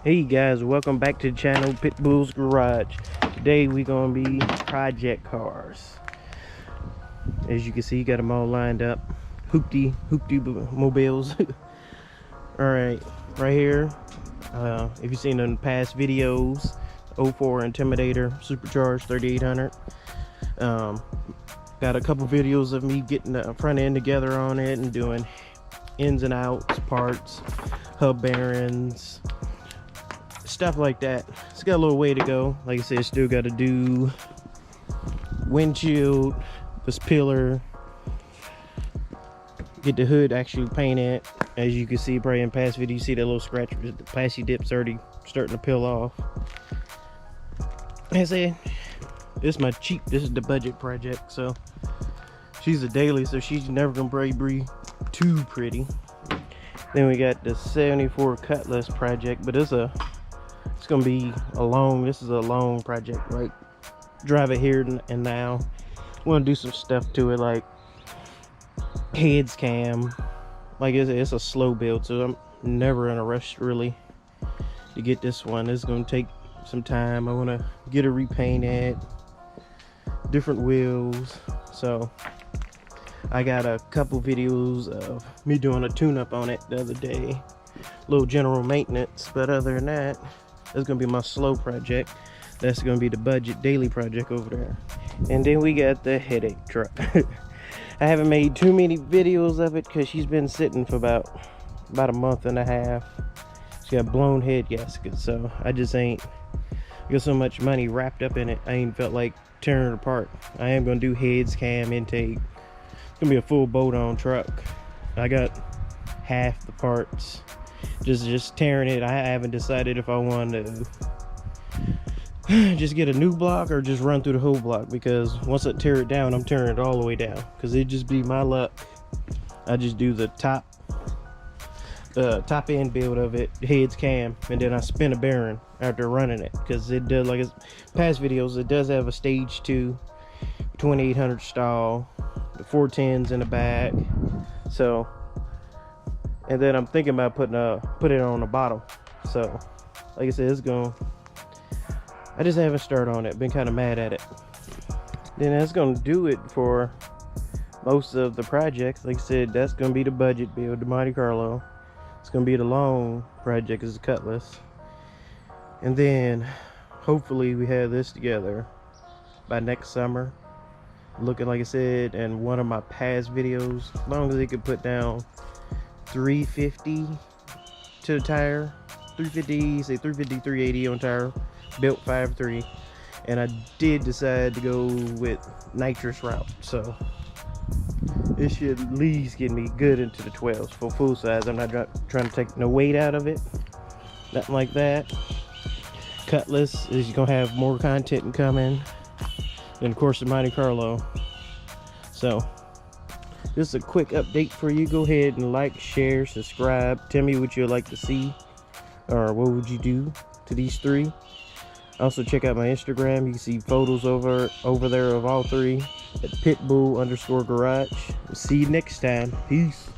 Hey guys, welcome back to the channel Pitbull's Garage. Today we gonna be project cars. As you can see, got them all lined up. Hoopty mobiles. Alright, right here. If you've seen in past videos, 04 Intimidator Supercharged 3800. Got a couple videos of me getting the front end together on it and doing ins and outs, parts, hub bearings, stuff like that. It's got a little way to go. Like I said, still got to do windshield, this pillar, get the hood actually painted. As you can see probably in past video, you see that little scratch, the plastic dip's already starting to peel off. Like I said, this is the budget project, so she's a daily, so she's never gonna be too pretty. Then we got the 74 Cutlass project, but it's gonna be a long, this is a long project, right? Drive it here and now. We're gonna do some stuff to it, like heads cam. Like it's a slow build, so I'm never in a rush really to get this one. It's gonna take some time. I want to get it repainted, different wheels. So I got a couple videos of me doing a tune-up on it the other day, little general maintenance. But other than that, that's gonna be my slow project. That's gonna be the budget daily project over there. And then we got the headache truck. I haven't made too many videos of it because she's been sitting for about a month and a half. She got blown head gasket, so I just ain't got so much money wrapped up in it. I ain't felt like tearing it apart. I am gonna do heads, cam, intake. It's gonna be a full boat on truck. I got half the parts. Just tearing it. I haven't decided if I want to just get a new block or just run through the whole block, because once I tear it down, I'm tearing it all the way down, because it just be my luck. I just do the top end build of it, heads, cam, and then I spin a bearing after running it, because it does, like its past videos, it does have a stage 2 2800 stall, the 410s in the back. So, and then I'm thinking about put it on the bottom. So like I said, it's going, I just haven't started on it, been kind of mad at it. Then that's gonna do it for most of the projects. Like I said, that's gonna be the budget build, the Monte Carlo. It's gonna be the long project, is the Cutlass. And then hopefully we have this together by next summer. Looking, like I said in one of my past videos, as long as they could put down 350 to the tire, 350, say 350, 380 on tire, built 5.3, and I did decide to go with nitrous route, so it should at least get me good into the 12s for full size. I'm not trying to take no weight out of it, nothing like that. Cutlass is gonna have more content coming, and of course the Monte Carlo. So just a quick update for you. Go ahead and like, share, subscribe. Tell me what you'd like to see, or what would you do to these three. Also check out my Instagram. You can see photos over there of all three at Pitbull_Garage. See you next time. Peace.